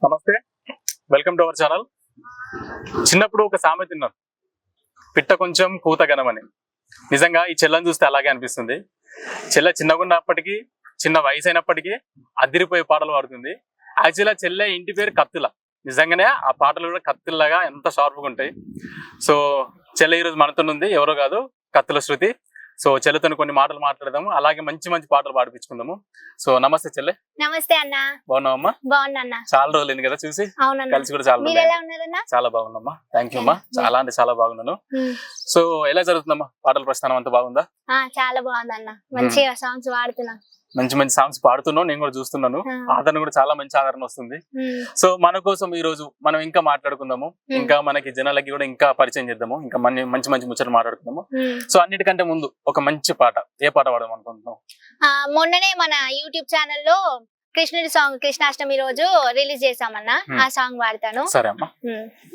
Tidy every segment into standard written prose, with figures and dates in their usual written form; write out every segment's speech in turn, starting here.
నమస్తే, welcome to our channel. చిన్నప్పుడు ఒక సామెత విన్నాను, పిట్ట కొంచెం కూత ఘనమని. నిజంగా ఈ చెల్లని చూస్తే అలాగే అనిపిస్తుంది. చెల్లె చిన్నగా ఉన్నప్పటికీ, చిన్న వయసు అయినప్పటికీ అదిరిపోయే పాటలు పాడుతుంది. యాక్చువల్గా చెల్లె ఇంటి పేరు కత్తుల. నిజంగానే ఆ పాటలు కూడా కత్తిలాగా ఎంత షార్ప్గా ఉంటాయి. సో చెల్లె ఈరోజు మనతో ఉంది, ఎవరో కాదు, కత్తుల శృతి. సో చెల్లెతో కొన్ని మాటలు మాట్లాడదాము, అలాగే మంచి మంచి పాటలు పాడిపించుకుందాము. సో నమస్తే చెల్లె. నమస్తే అన్న. బాగున్నావమ్మా? బాగున్నా. చాలా రోజులైంది కదా చూసి, కలిసి కూడా చాలా రోజులు. చాలా బాగున్నామ్మా, థ్యాంక్ యూ అమ్మా. చాలా అంటే చాలా బాగున్నాను. సో ఎలా జరుగుతుందమ్మా పాటల ప్రస్థానం, అంత బాగుందా? చాలా బాగుందన్న, మంచిగా సాంగ్స్ పాడుతున్నా. మంచి మంచి సాంగ్స్ పాడుతున్నావు, నేను కూడా చూస్తున్నాను. ఆదరణ కూడా చాలా మంచి ఆదరణ వస్తుంది. సో మన కోసం ఈ రోజు మనం ఇంకా మాట్లాడుకుందాము, ఇంకా మనకి జనాలకి కూడా ఇంకా పరిచయం చేద్దాము, ఇంకా మంచి మంచి ముచ్చట్లు మాట్లాడుకుందాము. సో అన్నిటికంటే ముందు ఒక మంచి పాట, ఏ పాట పాడదాం అనుకుంటున్నాం? మొన్ననే మన యూట్యూబ్ ఛానల్లో కృష్ణుడి సాంగ్ కృష్ణాష్టమి రోజు రిలీజ్ చేసామన్నా, ఆ సాంగ్ పాడతాను. సరే అమ్మా.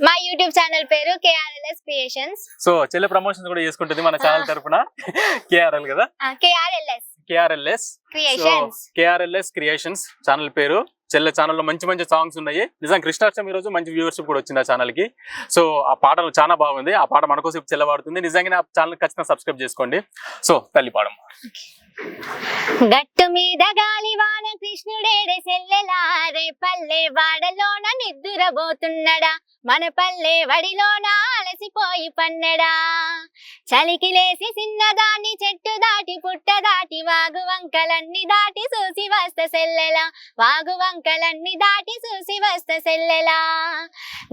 మా యూట్యూబ్ ఛానల్ పేరు KRLS క్రియేషన్స్. సో చెల్లె ప్రమోషన్స్ కూడా చేసుకుంటుంది మన ఛానల్ తరపున. KRL కదా? KRLS క్రియేషన్స్ ఛానల్ పేరు. చెల్లె ఛానల్లో మంచి మంచి సాంగ్స్ ఉన్నాయి. నిజంగా కృష్ణాష్టమి రోజు మంచి వ్యూవర్షిప్ కూడా వచ్చింది ఆ ఛానల్ కి. సో ఆ పాటలు చాలా బాగుంది. ఆ పాట మన కోసం చెల్లె పాడుతుంది. నిజంగానే ఆ ఛానల్ ఖచ్చితంగా సబ్స్క్రైబ్ చేసుకోండి. సో తల్లి పాడమ్మ. గట్టు మీద గాలివాన కృష్ణుడేడే సెల్లెలారే, పల్లె వాడలోన నిద్దురబోతున్నడా, మన పల్లె వడిలోన అలసిపోయి పన్నడా. చలికి లేసి చిన్నదాన్ని చెట్టు దాటి పుట్ట దాటి, వాగు వంకలన్నీ దాటి చూసి వస్త సెల్లెలా, వాగు వంకలన్నీ దాటి చూసి వస్త సెల్లెలా.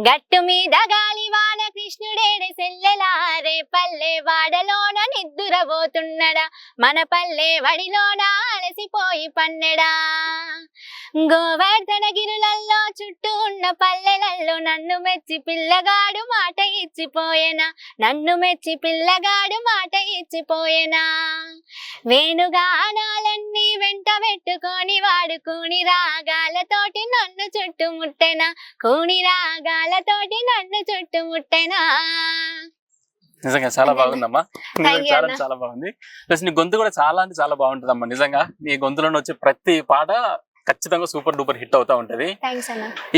గట్టు మీద గాలివాన కృష్ణుడేడే సెల్లెలారే, పల్లె వాడలోన నిద్దురబోతున్నడా, మన పల్లె వడిలోన అలసిపోయి పన్నెడా. గోవర్ధన గిరులల్లో చుట్టూ ఉన్న పల్లెలల్లో నన్ను మెచ్చి పిల్లగాడు మాట ఇచ్చిపోయేనా, నన్ను మెచ్చి పిల్లగాడు మాట ఇచ్చిపోయేనా. వేణుగానాలన్నీ వెంట పెట్టుకొని వాడు కూని రాగాలతోటి నన్ను చుట్టుముట్టెనా, కూని రాగాలతోటి నన్ను చుట్టుముట్టెనా. నిజంగా చాలా బాగుందమ్మా, చాలా చాలా బాగుంది. ప్లస్ నీ గొంతు కూడా చాలా అంటే చాలా బాగుంటుందమ్మా. నిజంగా నీ గొంతులో వచ్చే ప్రతి పాట ఖచ్చితంగా సూపర్ డూపర్ హిట్ అవుతా ఉంటది.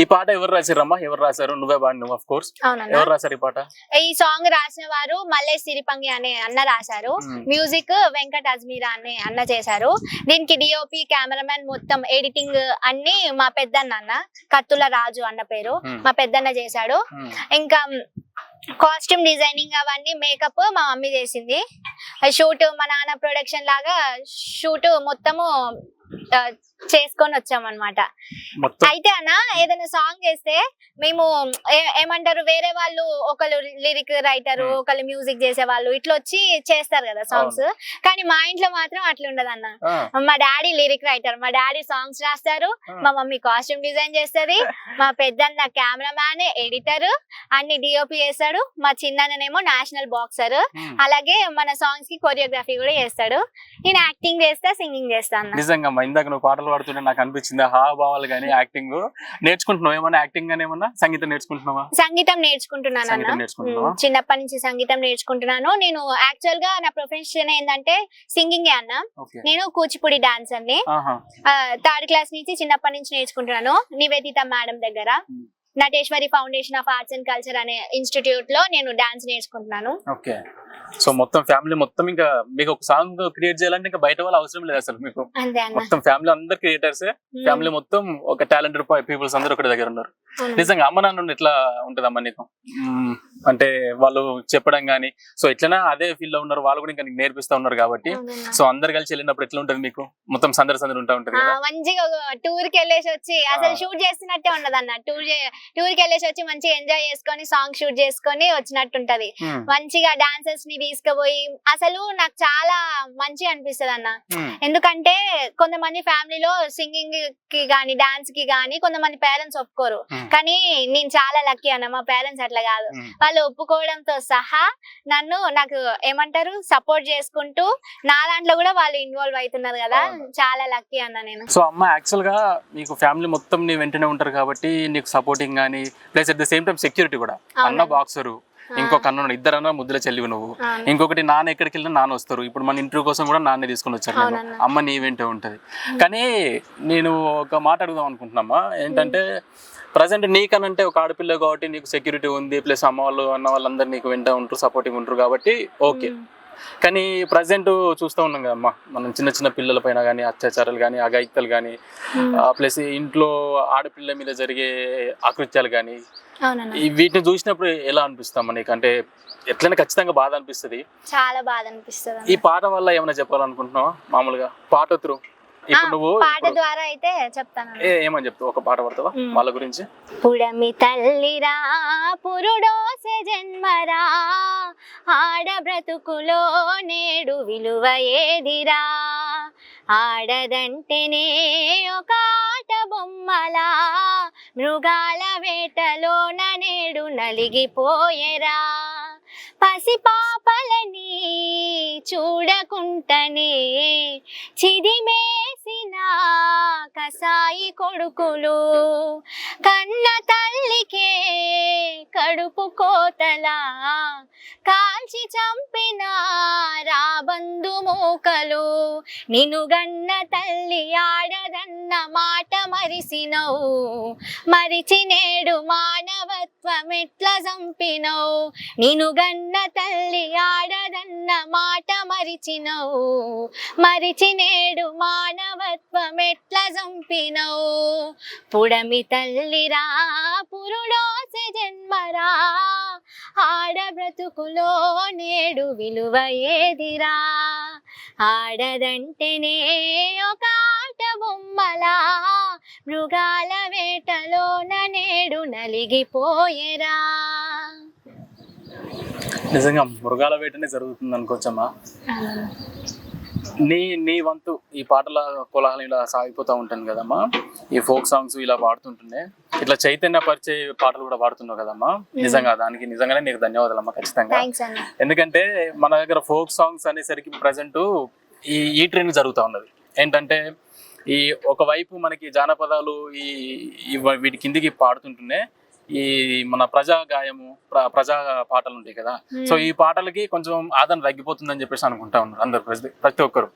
ఈ పాట ఎవరు రాశారమ్మా? ఎవరు రాశారు? నువ్వే పాడినావు ఆఫ్ కోర్స్. ఎవరు రాశారు ఈ పాట? ఈ సాంగ్ రాసిన వారు మల్లేష్ సిరిపంగి అనే అన్న రాశారు. మ్యూజిక్ వెంకట్ అజ్మీరా అనే అన్న చేశారు. దీనికి డిఓపి, కెమెరామెన్, మొత్తం ఎడిటింగ్ అన్ని మా పెద్దన్న కత్తుల రాజు అన్న పేరు, మా పెద్దన్న చేశాడు. ఇంకా కాస్ట్యూమ్ డిజైనింగ్ అవన్నీ మేకప్ మా మమ్మీ చేసింది. షూట్ మా నాన్న ప్రొడక్షన్ లాగా షూట్ మొత్తము చేసుకొని వచ్చామన్నమాట. అయితే అన్న ఏదైనా సాంగ్ చేస్తే మేము ఏమంటారు, వేరే వాళ్ళు ఒకళ్ళు లిరిక్ రైటరు, ఒకళ్ళు మ్యూజిక్ చేసే వాళ్ళు ఇట్లా వచ్చి చేస్తారు కదా సాంగ్స్. కానీ మా ఇంట్లో మాత్రం అట్లా ఉండదు అన్న. మా డాడీ లిరిక్ రైటర్, మా డాడీ సాంగ్స్ రాస్తారు, మా మమ్మీ కాస్ట్యూమ్ డిజైన్ చేస్తుంది, మా పెద్దన్న కెమెరామ్యాన్, ఎడిటర్, అన్ని డిఓపి చేస్తాడు, మా చిన్ననేమో నేషనల్ బాక్సర్, అలాగే మన సాంగ్స్ కి కొరియోగ్రఫీ కూడా చేస్తాడు. నేను యాక్టింగ్ చేస్తా, సింగింగ్ చేస్తాను. నిజంగా ఇందాక నువ్వు పాటలు పాడుతుంటే నాకు అనిపించింది హావభావాలు కానీ యాక్టింగ్ నేర్చుకుంటున్నావు ఏమన్నా? యాక్టింగ్ గానీ ఏమన్నా సంగీతం నేర్చుకుంటున్నావా? సంగీతం నేర్చుకుంటున్నాను అన్న, చిన్నప్పటి నుంచి సంగీతం నేర్చుకుంటున్నాను. నేను యాక్చువల్ గా నా ప్రొఫెషన్ ఏంటంటే సింగింగే అన్న. నేను కూచిపూడి డాన్సర్ ని 3rd క్లాస్ నుంచి చిన్నప్పటి నుంచి నేర్చుకుంటున్నాను. నివేదిత మేడం దగ్గర Nateshwari foundation of arts and culture అనే ఇన్స్టిట్యూట్ లో నేను డాన్స్ నేర్చుకుంటున్నాను. ఓకే. సో మొత్తం ఫ్యామిలీ మొత్తం ఇంకా మీకు ఒక సాంగ్ క్రియేట్ చేయాలంటే ఇంకా బయట వాళ్ళు అవసరం లేదు అసలు. మీకు మొత్తం ఫ్యామిలీ అందరు క్రియేటర్స్, ఫ్యామిలీ మొత్తం ఒక టాలెంటెడ్ పీపుల్స్ అందరూ ఒకటి దగ్గర ఉన్నారు. నిజంగా అమ్మ నాన్న ఎట్లా ఉంటదమ్మా నీకు? అంటే వాళ్ళు చెప్పడం గానీ, సో ఎట్లనా అదే ఫీల్ లో ఉన్నారు, వాళ్ళు కూడా ఇంకా నేర్పిస్తా ఉన్నారు కాబట్టి, సో అందరు కలిసి వెళ్ళినప్పుడు ఎట్లా ఉంటది మీకు? మొత్తం సందడి ఉంటా ఉంటది కదా. మంచిగా టూర్ కి వెళ్ళేసి వచ్చి అసలు షూట్ చేస్తున్నట్టే ఉండదు అన్న. టూర్ కి వెళ్ళేసి వచ్చి మంచిగా ఎంజాయ్ చేసుకొని సాంగ్ షూట్ చేసుకొని వచ్చినట్టు ఉంటది. మంచిగా డాన్సర్స్ ని తీసుకుపోయి అసలు నాకు చాలా మంచిగా అనిపిస్తుంది అన్న. ఎందుకంటే కొంతమంది ఫ్యామిలీలో సింగింగ్ కి గానీ డాన్స్ కి గానీ కొంతమంది పేరెంట్స్ ఒప్పుకోరు. కానీ నేను చాలా లక్కీ అన్న, మా పేరెంట్స్ అట్లా కాదు. వాళ్ళు ఒప్పుకోవడంతో సహా నాకు ఏమంటారు సపోర్ట్ చేసుకుంటూ నా దాంట్లో కూడా వాళ్ళు ఇన్వాల్వ్ అవుతున్నారు కదా, చాలా లక్కీ అన్న నేను. సో అమ్మ యాక్చువల్ గా మీకు ఫ్యామిలీ మొత్తం నీ వెంటనే ఉంటారు కాబట్టి నీకు సపోర్టింగ్ గానీ, plus at the same time security కూడా. అన్న బాక్సరు, ఇంకొక అన్న, ఇద్దరన్నా ముద్దుల చెల్లివి నువ్వు, ఇంకొకటి నాన్న ఎక్కడికి వెళ్ళినా నాన్న వస్తారు. ఇప్పుడు మన ఇంటర్వ్యూ కోసం కూడా నాన్నే తీసుకొని వచ్చారు. అమ్మ నీ వెంటే ఉంటది. కానీ నేను ఒక మాట అడుగుదాం అనుకుంటున్నామ్మా, ఏంటంటే ప్రజెంట్ నీకనంటే ఒక ఆడపిల్ల కాబట్టి నీకు సెక్యూరిటీ ఉంది, ప్లస్ అమ్మ వాళ్ళు అన్న వాళ్ళందరూ నీకు వెంట ఉంటారు, సపోర్టింగ్ ఉంటారు కాబట్టి ఓకే. కానీ ప్రజెంట్ చూస్తూ ఉన్నాం కదమ్మా మనం చిన్న చిన్న పిల్లల పైన కానీ అత్యాచారాలు కానీ అఘాయిత్యాలు కానీ ప్లస్ ఇంట్లో ఆడపిల్ల మీద జరిగే ఆకృత్యాలు కానీ వీటిని చూసినప్పుడు ఎలా అనిపిస్తాం నీకు? అంటే ఎట్లయినా ఖచ్చితంగా బాధ అనిపిస్తుంది, చాలా బాధ అనిపిస్తుంది. ఈ పాట వల్ల ఏమైనా చెప్పాలనుకుంటున్నావా? మామూలుగా పాట త్రూ ఇప్పుడు నువ్వు పాట ద్వారా అయితే చెప్తాను. ఏమని చెప్తావు? ఒక పాట పడతావా వాళ్ళ గురించి? పుడమి తల్లిరా పురుడోసె జన్మరా, ఆడ బ్రతుకులో నేడు విలువ ఏదిరా, ఆడదంటేనే ఒక ఆట బొమ్మలా, మృగాల వేటలోన నేడు నలిగిపోయేరా, పసిపాపలని చూడకుంటనే చిదిమేసిన కసాయి కొడుకులు, కన్న తల్లికే కడుపు కోతలా కాల్చి చంపిన రాబందు మూకలు, నిన్ను గన్న తల్లి ఆడదన్న మాట మరిసినవు, మరిచి నేడు మానవత్వం ఎట్లా చంపినవు, నిన్ను గన్న తల్లి ఆడదన్న మాట మరిచినవు, మరిచి నేడు మానవత్వం ఎట్లా చంపినవు, పుడమి తల్లిరా పురుడోసె జన్మరా, ఆడ బ్రతుకులో నేడు విలువ ఏదిరా, ఆడదంటేనే ఒక ఆట బొమ్మలా, మృగాల వేటలోన నేడు నలిగిపోయేరా. నిజంగా మృగాల వేటనే జరుగుతుంది అనుకోవచ్చమ్మా. నీ వంతు ఈ పాటల కోలాహలం ఇలా సాగిపోతూ ఉంటాను కదమ్మా, ఈ ఫోక్ సాంగ్స్ ఇలా పాడుతుంటుండే, ఇట్లా చైతన్య పరిచే పాటలు కూడా పాడుతున్నావు కదమ్మా. నిజంగా దానికి నిజంగానే నీకు ధన్యవాదాలమ్మా ఖచ్చితంగా. ఎందుకంటే మన దగ్గర ఫోక్ సాంగ్స్ అనేసరికి ప్రజెంట్ ఈ ట్రెండ్ జరుగుతూ ఉన్నది ఏంటంటే, ఈ ఒకవైపు మనకి జానపదాలు వీటి కిందికి పాడుతుంటేనే ఈ మన ప్రజా గాయము ప్రజా పాటలు ఉంటాయి కదా, సో ఈ పాటలకి కొంచెం ఆదరణ తగ్గిపోతుందని చెప్పేసి అనుకుంటా ఉన్నారు అందరు ప్రతి ఒక్కరు.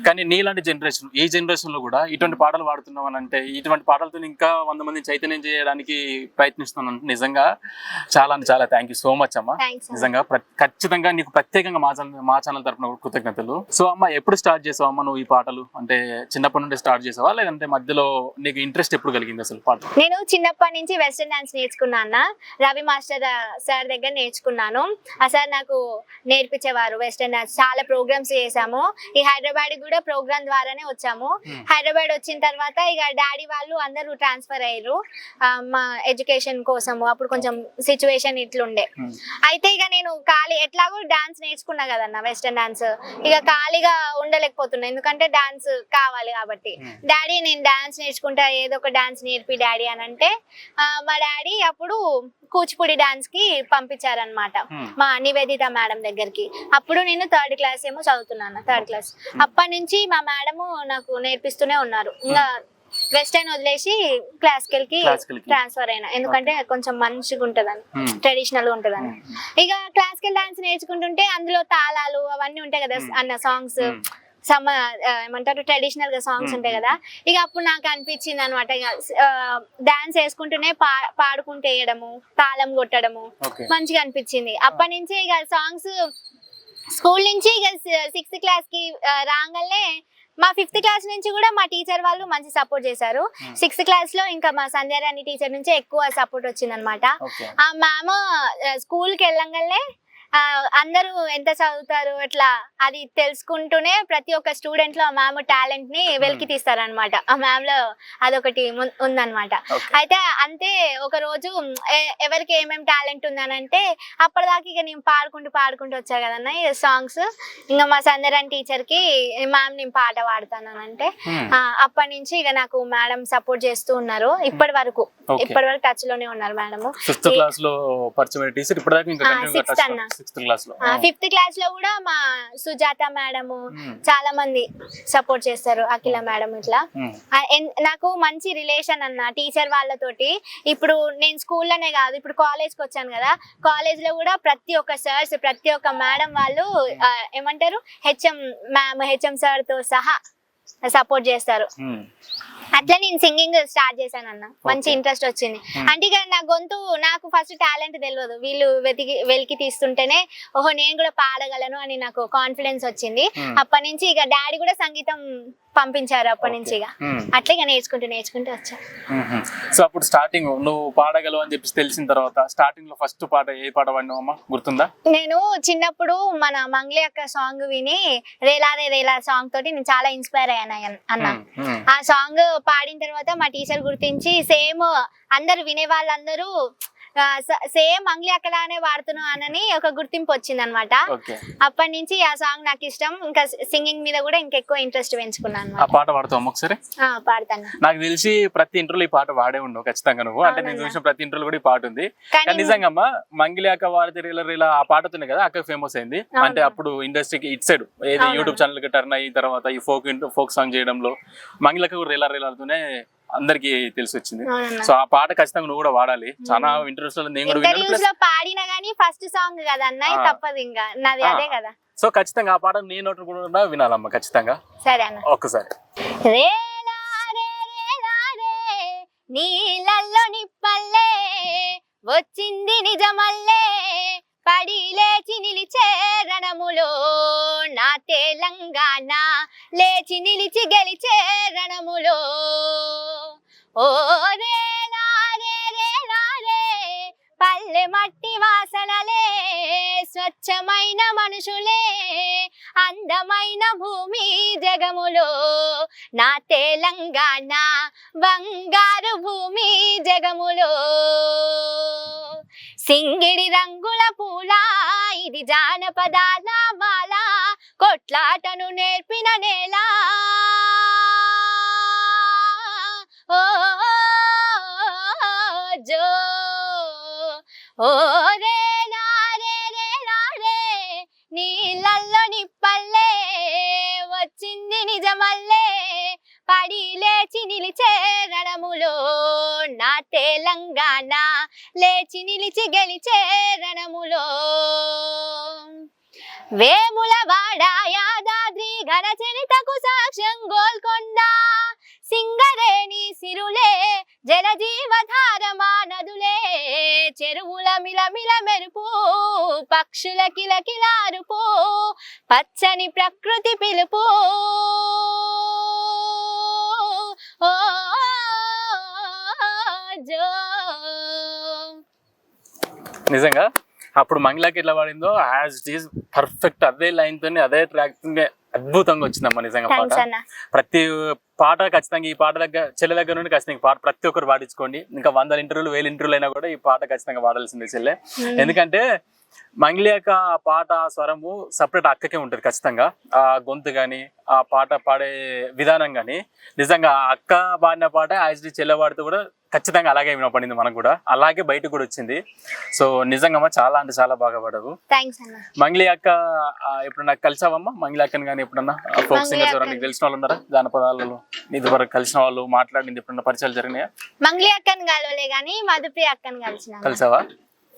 కానీ నీలాంటి జనరేషన్ ఈ జనరేషన్ లో కూడా ఇటువంటి పాటలు పాడుతున్నావు అని అంటే, ఇటువంటి పాటలతో ఇంకా 100 మంది చైతన్యం చేయడానికి ప్రయత్నిస్తున్నాను. నిజంగా చాలా చాలా థ్యాంక్ యూ సో మచ్ అమ్మా. నిజంగా ఖచ్చితంగా నీకు ప్రత్యేకంగా మా ఛానల్ తరఫున కృతజ్ఞతలు. సో అమ్మ, ఎప్పుడు స్టార్ట్ చేసావు అమ్మ నువ్వు ఈ పాటలు? అంటే చిన్నప్పటి నుండి స్టార్ట్ చేసావా, లేదంటే మధ్యలో నీకు ఇంట్రెస్ట్ ఎప్పుడు కలిగింది అసలు పాట? నేను చిన్నప్పటి నుంచి వెస్టర్న్ డాన్స్ నేర్చుకున్నా, రవి మాస్టర్ సార్ దగ్గర నేర్చుకున్నాను. ఆ సార్ నాకు నేర్పించేవారు వెస్టర్న్ డాన్స్. చాలా ప్రోగ్రామ్స్ చేసాము, ఈ హైదరాబాద్ కూడా ప్రోగ్రామ్ ద్వారానే వచ్చాము. హైదరాబాద్ వచ్చిన తర్వాత ఇక డాడీ వాళ్ళు అందరూ ట్రాన్స్ఫర్ అయ్యారు మా ఎడ్యుకేషన్ కోసము. అప్పుడు కొంచెం సిచ్యువేషన్ ఇట్లుండే. అయితే ఇక నేను ఎట్లాగో డాన్స్ నేర్చుకున్నా కదన్న వెస్టర్న్ డాన్స్, ఇక ఖాళీగా ఉండలేకపోతున్నా ఎందుకంటే డాన్స్ కావాలి కాబట్టి. డాడీ నేను డాన్స్ నేర్చుకుంటా, ఏదో ఒక డాన్స్ నేర్పి డాడీ అని అంటే మా డాడీ అప్పుడు కూచిపూడి డాన్స్ కి పంపించారనమాట మా నివేదిత మేడం దగ్గరికి. అప్పుడు నేను 3rd క్లాస్ ఏమో చదువుతున్నాను, 3rd క్లాస్. అప్పటి నుంచి మా మేడము నాకు నేర్పిస్తూనే ఉన్నారు. ఇంకా వెస్టర్న్ వదిలేసి క్లాసికల్ కి ట్రాన్స్ఫర్ అయినా, ఎందుకంటే కొంచెం మంచిగా ఉంటదని, ట్రెడిషనల్ గా ఉంటదని. ఇక క్లాసికల్ డాన్స్ నేర్చుకుంటుంటే అందులో తాళాలు అవన్నీ ఉంటాయి కదా అన్న, సాంగ్స్ ఏమంటారు ట్రెడిషనల్ గా సాంగ్స్ ఉంటాయి కదా. ఇక అప్పుడు నాకు అనిపించింది అనమాట, ఇక డాన్స్ వేసుకుంటూనే పాడుకుంటూ వేయడము, తాళం కొట్టడము మంచిగా అనిపించింది. అప్పటి నుంచి ఇక సాంగ్స్ స్కూల్ నుంచి ఇక 6th క్లాస్ కి రాగానే మా 5th క్లాస్ నుంచి కూడా మా టీచర్ వాళ్ళు మంచి సపోర్ట్ చేశారు. 6th క్లాస్ లో ఇంకా మా సంధ్యారాణి టీచర్ నుంచి ఎక్కువ సపోర్ట్ వచ్చింది అనమాట. ఆ మ్యామ్ స్కూల్ కి వెళ్ళంగానే అందరూ ఎంత చదువుతారు అట్లా అది తెలుసుకుంటూనే ప్రతి ఒక్క స్టూడెంట్ లో ఆ మ్యామ్ టాలెంట్ ని వెలికి తీస్తారనమాట. ఆ మ్యామ్ లో అదొకటి ఉందన్నమాట. అయితే అంతే ఒక రోజు ఎవరికి ఏమేమి టాలెంట్ ఉందనంటే, అప్పటిదాకా ఇక నేను పాడుకుంటూ వచ్చా కదన్న ఈ సాంగ్స్. ఇంకా మా సందరాని టీచర్ కి మ్యామ్ నేను పాట పాడతానంటే అప్పటి నుంచి ఇక నాకు మేడం సపోర్ట్ చేస్తూ ఉన్నారు. ఇప్పటి వరకు టచ్ లోనే ఉన్నారు మేడం. 5th క్లాస్ లో పరిచయం టీచర్, ఇప్పటిదాకా ఇంకా సిక్స్త్ అన్న. 5th క్లాస్ లో కూడా మా సుజాత మేడము చాలా మంది సపోర్ట్ చేస్తారు, అఖిల మేడం ఇట్లా. నాకు మంచి రిలేషన్ అన్న టీచర్ వాళ్ళతోటి. ఇప్పుడు నేను స్కూల్లోనే కాదు, ఇప్పుడు కాలేజ్ కి వచ్చాను కదా, కాలేజ్ లో కూడా ప్రతి ఒక్క సార్స్ ప్రతి ఒక్క మేడం వాళ్ళు ఏమంటారు హెచ్ఎం సార్ తో సహా సపోర్ట్ చేస్తారు. అట్లా నేను సింగింగ్ స్టార్ట్ చేశాను అన్న. మంచి ఇంట్రెస్ట్ వచ్చింది. అంటే ఇక నా గొంతు నాకు ఫస్ట్ టాలెంట్ తెలియదు, వీళ్ళు వెలికి తీస్తుంటేనే ఓహో నేను కూడా పాడగలను అని నాకు కాన్ఫిడెన్స్ వచ్చింది. అప్పటి నుంచి ఇక డాడీ కూడా సంగీతం పంపించారు. అప్పటి నుంచి ఇక అట్లా ఇక నేర్చుకుంటూ వచ్చా. సో అప్పుడు స్టార్టింగ్ నువ్వు పాడగలవు అని చెప్పి తెలిసిన తర్వాత స్టార్టింగ్ లో ఫస్ట్ పాట ఏ పాట పాడినావమ్మా గుర్తుందా? నేను చిన్నప్పుడు మన మంగ్లీ అక్క సాంగ్ విని రేలారే రేలా సాంగ్ తోటి నేను చాలా ఇన్స్పైర్ అయ్యాను అన్న. ఆ సాంగ్ పాడిన తర్వాత మా టీచర్ గుర్తించి సేమ్ అందరు వినే వాళ్ళందరూ సేమ్ మంగ్లీ అక్కలానే వాడుతున్నావు అని ఒక గుర్తింపు వచ్చింది అనమాట. అప్పటి నుంచి ఆ సాంగ్ నాకు ఇష్టం. ఇంకా సింగింగ్ మీద కూడా ఇంకెక్కువ ఇంట్రెస్ట్ పెంచుకున్నాను. ఆ పాట పాడతావు ఒకసారి? పాడతాను. నాకు తెలిసి ప్రతి ఇంటర్వ్యూలో ఈ పాట వాడే ఉండవు ఖచ్చితంగా నువ్వు. అంటే నేను చూసిన ప్రతి ఇంటర్వ్యూలో కూడా ఈ పాట ఉంది. కానీ నిజంగా అమ్మా మంగ్లీ అక్క వాడితే రీలా ఆ పాటతోనే కదా అక్క ఫేమస్ అయింది. అంటే అప్పుడు ఇండస్ట్రీకి ఇట్ సైడ్ ఏది యూట్యూబ్ ఛానల్ కి టర్న్ అయిన తర్వాత ఈ ఫోక్ సాంగ్ చేయడంలో మంగ్లీ అక్క రీలా రీలాతోనే అందరికి తెలిసి వచ్చింది. సో ఆ పాట ఖచ్చితంగా నువ్వు కూడా వాడాలి. చాలా ఇంటర్వ్యూస్ లో నేను కూడా పాడినా గానీ ఫస్ట్ సాంగ్ కదా అన్న, తప్పదు ఇంకా నాది అదే కదా. సో ఖచ్చితంగా ఆ పాట నేను నోట్ కూడా వినాలమ్మా ఖచ్చితంగా. సరే అన్న. ఒక్కసారి. నీళ్ళల్లో నిప్పల్లే వచ్చింది నిజమల్లే పడి లేచి నిలిచే రణములో నా తెలంగాణ లేచి నిలిచి గెలిచే రణములో ఓ రే రే పల్లె మట్టి వాసనలే స్వచ్ఛమైన మనుషులే అందమైన భూమి జగములో నా తెలంగాణ బంగారు భూమి జగములో సింగిడి రంగుల పూల ఇది జానపదాల మాల కొట్లాటను నేర్పిన నేల ఓ జో ఓ రే నీళ్ళల్లో నిప్పల్లే వచ్చింది నిజమల్లే పడి లేచి నిలిచే రణములో నా తెలంగాణ లేచి నిలిచి గెలిచే రణములో వేములవాడ యాదాద్రి ఘన చరితకు సాక్ష్యం గోల్కొండ సింగరేణి సిరులే జలజీవధారమా నదులే చెరువుల మిలమిల మెరుపు పక్షుల కిలకిలారుపు పచ్చని ప్రకృతి పిలుపు ఓ జో. నిజంగా అప్పుడు మంగ్లాకి ఎట్లా పాడిందో యాజ్ ఇట్ ఈస్ పర్ఫెక్ట్ అదే లైన్ తోని అదే ట్రాక్ అద్భుతంగా వచ్చిందమ్మా నిజంగా పాట. ప్రతి పాట ఖచ్చితంగా ఈ పాట దగ్గర చెల్లె దగ్గర నుండి ఖచ్చితంగా పాట ప్రతి ఒక్కరు పాడించుకోండి. ఇంకా 100 ఇంటర్వ్యూలు 1000 ఇంటర్వ్యూలు అయినా కూడా ఈ పాట ఖచ్చితంగా పాడాల్సిందే చెల్లె. ఎందుకంటే మంగ్లీ అక్క పాట స్వరము సపరేట్ అక్కకే ఉంటుంది ఖచ్చితంగా. ఆ గొంతు కానీ ఆ పాట పాడే విధానం కానీ నిజంగా అక్క పాడిన పాట యాజ్ డి చెల్లె పాడితే కూడా ఖచ్చితంగా అలాగే వినపడింది మనకు కూడా, అలాగే బయటకు కూడా వచ్చింది. సో నిజంగా చాలా అంటే చాలా బాగా పాడవు. మంగ్లీ అక్క ఎప్పుడన్నా కలిసావమ్మా? మంగ్లీ అక్కని కానీ ఎప్పుడన్నా ఫోక్ సింగర్స్ ఎవరన్నా తెలిసిన వాళ్ళు ఉన్నారా? జానపదాలలో ఇది వరకు కలిసిన వాళ్ళు మాట్లాడింది ఎప్పుడన్నా పరిచయాలు జరిగినాయా? మంగ్లీ అక్కని కలవలే కానీ మధుప్రియ అక్కని కలిసావా?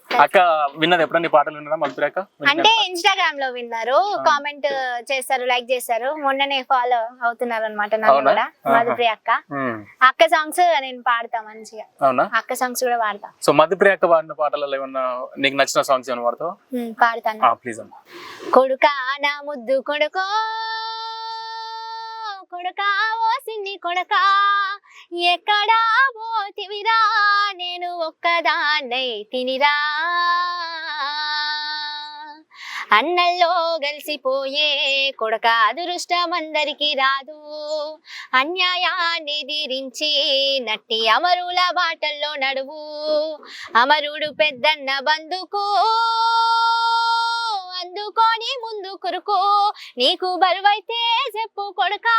అక్క విన్నది ఎప్పుడన్నా పాటలు విన్నదా మధుప్రియ అక్క? అంటే ఇన్స్టాగ్రామ్ లో విన్నారు, కామెంట్ చేస్తారు, లైక్ చేస్తారు. మొన్ననే ఫాలో అవుతున్నారు అనమాట నన్ను కూడా మధుప్రియ అక్క. అక్క సాంగ్స్ నేను పాడతా మంచిగా. అవునా? అక్క సాంగ్స్ కూడా పాడతా. సో మధుప్రియ అక్క పాడిన పాటలలో ఏమన్నా నీకు నచ్చిన సాంగ్స్ ఏమైనా పాడతావా? పాడతాను. ప్లీజ్ అమ్మా. కొడుకా నా ముద్దు కొడుకో కొడుకా ఓ సిన్ని కొడుకా ఎక్కడా పోతివిరా నేను ఒక్కదాన్నై తినిరా అన్నల్లో కలిసిపోయే కొడుక అదృష్టం అందరికి రాదు అన్యాయాన్ని ఎదిరించి నట్టి అమరుల బాటల్లో నడువు అమరుడు పెద్దన్న బందుకు అందుకొని ముందు కురుకో నీకు బరువైతే చెప్పు కొడకా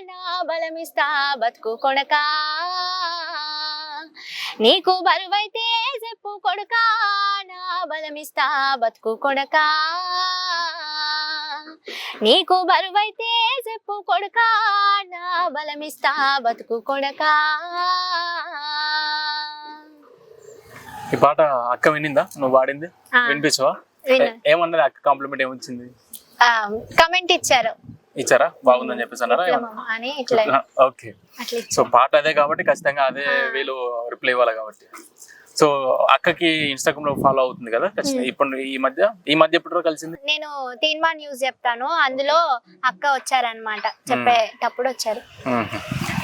నా బలమిస్తా బతుకు కొడకా నీకు బరువైతే చెప్పు కొడకా నా బలమిస్తా బతుకు కొడకా నీకు బరువైతే చెప్పు కొడకా నా బలమిస్తా బతుకు కొడకా. ఈ పాట అక్క వినిందా? నువ్వు పాడింది వినిపించవా? ఏమన్నది అక్క? కాంప్లిమెంట్ ఏమొచ్చింది? కమెంట్ ఇచ్చారు. ఇచ్చారా బాగుందని చెప్పేసి అన్నారా విప్లవం అని ఇట్లా ఓకే అట్లా సో పాట అదే కాబట్టి ఖచ్చితంగా అదే వీళ్ళు రిప్లై ఇవ్వాలి కాబట్టి సో అక్కకి ఇన్స్టాగ్రామ్ లో ఫాలో అవుతుంది కదా ఖచ్చితంగా ఇప్పుడు ఈ మధ్య ఎప్పుడు కలిసింది నేను తీన్మా న్యూస్ చెప్తాను అందులో అక్క వచ్చారనమాట చెప్పేటప్పుడు వచ్చారు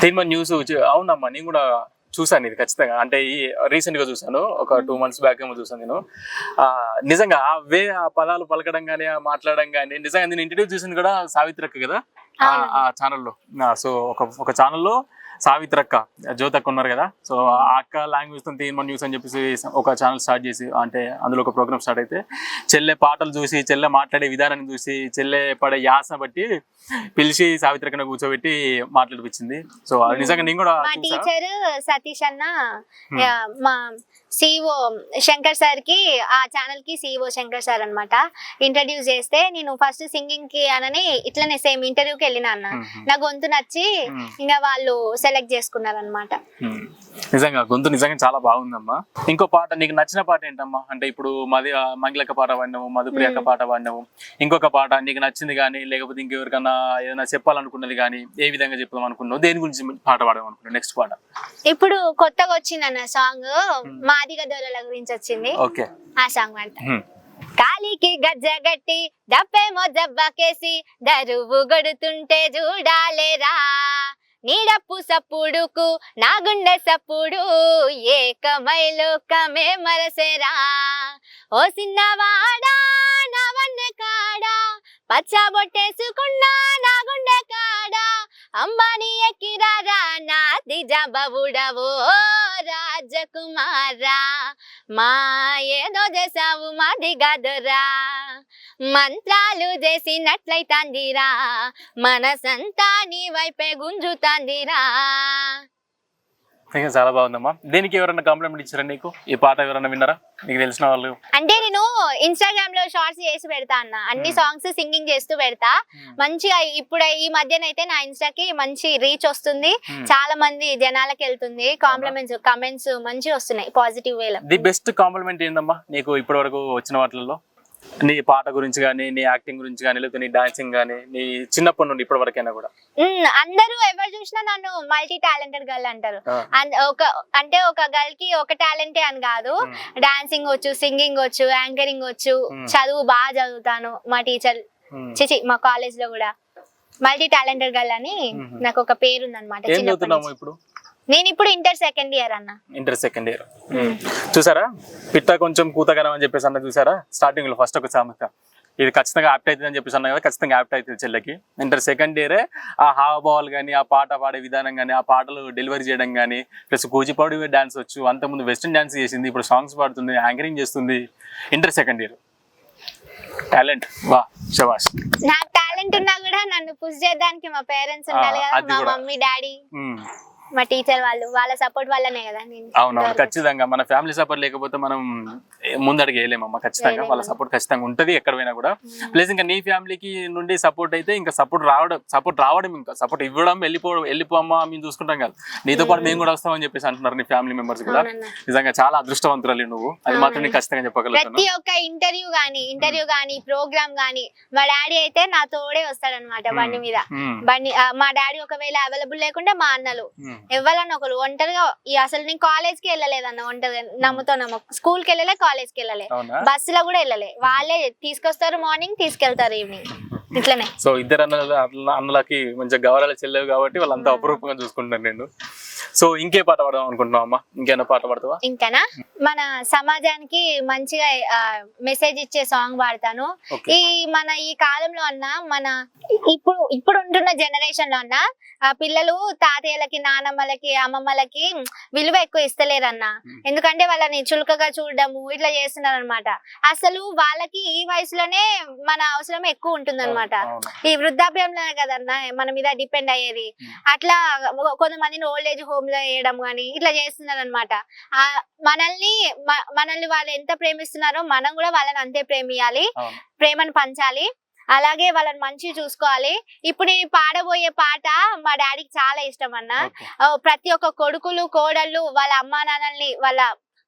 తీన్మా న్యూస్ అవునమ్మా నేను కూడా చూసాను ఇది ఖచ్చితంగా అంటే ఈ రీసెంట్ గా చూసాను ఒక 2 months బ్యాక్ ఏమో చూసాను నేను నిజంగా ఆ పదాలు పలకడం కానీ మాట్లాడడం కానీ నిజంగా నేను ఇంటర్వ్యూ చూసింది కూడా సావిత్రక్క కదా ఆ ఛానల్లో సో ఒక ఛానల్లో సావిత్రక్క జ్యోతక్క ఉన్నారు కదా సో ఆ అక్క లాంగ్వేజ్ తో తీన్మా న్యూస్ అని చెప్పేసి ఒక ఛానల్ స్టార్ట్ చేసి అంటే అందులో ఒక ప్రోగ్రామ్ స్టార్ట్ అయితే చెల్లె పాటలు చూసి చెల్లె మాట్లాడే విధానాన్ని చూసి చెల్లె పడే యాస బట్టి పిలిచి సావిత్రక్కను కూర్చోబెట్టి మాట్లాడిపించింది సో అది నిజంగా నేను కూడా మా టీచర్ సతీష్ అన్న మా సిఓ శంకర్ సార్ కి ఆ ఛానల్ కి సిఓ శంకర్ సార్ అన్నమాట ఇంట్రడ్యూస్ చేస్తే నేను ఫస్ట్ సింగింగ్ కి అనని ఇట్లనే సేమ్ ఇంటర్వ్యూకి వెళ్ళినా అన్న నా గొంతు నచ్చి ఇంకా వాళ్ళు సెలెక్ట్ చేసుకున్నారు అనమాట నిజంగా గొంతు నిజంగా చాలా బాగుందమ్మా ఇంకో పాట నీకు నచ్చిన పాట ఏంటమ్మా అంటే ఇప్పుడు మంగిలక్క పాట పాడినావు మధుప్రియక్క పాట పాడినావు ఇంకొక పాట నీకు నచ్చింది కానీ లేకపోతే ఇంకెవరికన్నా ఏదైనా చెప్పాలనుకున్నది కానీ ఏ విధంగా చెప్దాం అనుకున్నావు దేని గురించి పాట పాడదాం అనుకున్నావు నెక్స్ట్ పాట ఇప్పుడు కొత్తగా వచ్చిందన్న సాంగ్ మాదిగ దొరల గురించి వచ్చింది ఆ సాంగ్ అంట కాలికి గజ్జ గట్టి దప్పేమో దెబ్బకేసి దరువు గొడుతుంటే చూడాలేరా నీడప్పు సప్పుడుకు నా గుండె సప్పుడు ఏకమై లోకమే మరసెరా ఓ సిన్నవాడా నా వన్నె కాడా పచ్చబొట్టేసుకున్నా నా గుండె కాడా అంబానీ ఎక్కిరారా నా దిజబవుడవో రాజకుమారా మా ఏదో చేసావు మాది గదరా మంత్రాలు చేసినట్లయితాందిరా మనసంతా నీ వైపే గుంజుతాందిరా చాలా బాగుందమ్మా దీనికి ఎవరైనా కాంప్లిమెంట్ ఇచ్చారా నీకు ఈ పాట ఎవరైనా విన్నారా నీకు తెలిసిన వాళ్ళు అంటే నేను ఇన్స్టాగ్రామ్ లో షార్ట్స్ చేసి పెడతా అన్న అన్ని సాంగ్స్ సింగింగ్ చేస్తూ పెడతా మంచిగా ఇప్పుడు ఈ మధ్యనైతే నా ఇన్స్టాకి మంచి రీచ్ వస్తుంది చాలా మంది జనాలకి వెళ్తుంది కాంప్లిమెంట్స్ కమెంట్స్ మంచిగా వస్తున్నాయి పాజిటివ్ వేలో ది బెస్ట్ కాంప్లిమెంట్ ఏందమ్మా నీకు ఇప్పటి వరకు వచ్చిన వాటిల్లో నీ పాట గురించి కానీ నీ యాక్టింగ్ గురించి కానీ లేకపోతే నీ డాన్సింగ్ కానీ నీ చిన్నప్పటి నుండి ఇప్పటి వరకైనా కూడా అందరూ ఎవరు చూసినా నన్ను మల్టీ టాలెంటెడ్ గర్ల్ అంటారు ఒక గర్ల్ కి ఒక టాలెంటే అని కాదు డాన్సింగ్ వచ్చు సింగింగ్ వచ్చు యాంకరింగ్ వచ్చు చదువు బాగా చదువుతాను మా టీచర్ మా కాలేజ్ లో కూడా మల్టీ టాలెంటెడ్ గర్ల్ అని నాకు ఒక పేరు ఉంది అనమాట నేను ఇప్పుడు ఇంటర్ సెకండ్ ఇయర్ అన్న ఇంటర్ సెకండ్ ఇయర్ చూసారా పిట్ట కొంచెం కూతగనం అని చెప్పేసి అన్న చూసారా స్టార్టింగ్ లో ఫస్ట్ ఒక సామెత ఇది ఖచ్చితంగా యాప్ట్ అవుతుంది అని చెప్పేసి అన్నా కదా ఖచ్చితంగా యాప్ట్ అవుతుంది చెల్లెకి ఇంటర్ సెకండ్ ఇయరే ఆ హావభావాలు కానీ ఆ పాట పాడే విధానం కానీ ఆ పాటలు డెలివరీ చేయడం కానీ ప్లస్ కూచిపూడి డాన్స్ వచ్చు అంతకుముందు వెస్టర్న్ డాన్స్ చేసింది ఇప్పుడు సాంగ్స్ పాడుతుంది యాంకరింగ్ చేస్తుంది ఇంటర్ సెకండ్ ఇయర్ టాలెంట్ వా శబాష్ నాకు టాలెంట్ ఉన్నా కూడా నన్ను పుష్ చేయడానికి మా పేరెంట్స్ ఉండాలి కదా మా మమ్మీ డాడీ మా టీచర్ వాళ్ళ సపోర్ట్ వల్లనే కదా అవునవును ఖచ్చితంగా మన ఫ్యామిలీ సపోర్ట్ లేకపోతే మనం ముందడికి వేయలేమమ్మా ఖచ్చితంగా వాళ్ళ సపోర్ట్ ఖచ్చితంగా ఉంటది ఎక్కడ పోయినా కూడా ప్లస్ ఇంకా నీ ఫ్యామిలీకి నుండి సపోర్ట్ అయితే ఇంకా సపోర్ట్ రావడం ఇంకా సపోర్ట్ ఇవ్వడం వెళ్ళిపోమ్మా మేము చూసుకుంటాం కదా నీతో పాటు మేము కూడా వస్తామని చెప్పేసి అంటున్నారు నీ ఫ్యామిలీ మెంబర్స్ కూడా నిజంగా చాలా అదృష్టవంతురాలి నువ్వు అది మాత్రం నీకు ఖచ్చితంగా చెప్పగలుగుతాను ప్రతి ఒక్క ఇంటర్వ్యూ గానీ ప్రోగ్రామ్ గానీ మా డాడీ అయితే నా తోడే వస్తాడనమాట బండి మీద మా డాడీ ఒకవేళ అవైలబుల్ లేకుండా మా అన్నలు ఎవరన్నా ఒకరు ఒంటరిగా అసలు నేను కాలేజ్ కి వెళ్ళలేదన్న ఒంటరిగా నమ్ముతాను స్కూల్ కి వెళ్ళలే కాలేజ్ కి వెళ్ళలే బస్సులో కూడా వెళ్ళలే వాళ్ళే తీసుకొస్తారు మార్నింగ్ తీసుకెళ్తారు ఈవినింగ్ ఇట్లనే సో ఇద్దరు అన్నలకి మంచిగా గౌరవాలు చెల్లేవు కాబట్టి వాళ్ళంతా అపురూపంగా చూసుకుంటాను నేను సో ఇంకే పాట పాడదాం అనుకుంటున్నావు అమ్మా ఇంకేనా పాట పాడతావా ఇంకానా మన సమాజానికి మంచిగా మెసేజ్ ఇచ్చే సాంగ్ పాడతాను ఈ కాలంలో అన్న మన ఇప్పుడు ఉంటున్న జనరేషన్ లో అన్న పిల్లలు తాతయ్యలకి నానమ్మలకి అమ్మమ్మలకి విలువ ఎక్కువ ఇస్తలేరన్న ఎందుకంటే వాళ్ళని చులకగా చూడడము ఇట్లా చేస్తున్నారు అనమాట అసలు వాళ్ళకి ఈ వయసులోనే మన అవసరం ఎక్కువ ఉంటుంది అనమాట ఈ వృద్ధాప్యంలో కదన్న మన మీద డిపెండ్ అయ్యేది అట్లా కొంతమందిని ఓల్డ్ ఏజ్ హోమ్ లో వేయడం గానీ ఇట్లా చేస్తున్నారు అనమాట మనల్ని వాళ్ళు ఎంత ప్రేమిస్తున్నారో మనం కూడా వాళ్ళని అంతే ప్రేమియాలి ప్రేమను పంచాలి అలాగే వాళ్ళని మంచిగా చూసుకోవాలి ఇప్పుడు నేను పాడబోయే పాట మా డాడీకి చాలా ఇష్టం అన్న ప్రతి ఒక్క కొడుకులు కోడళ్ళు వాళ్ళ అమ్మా నాన్నల్ని వాళ్ళ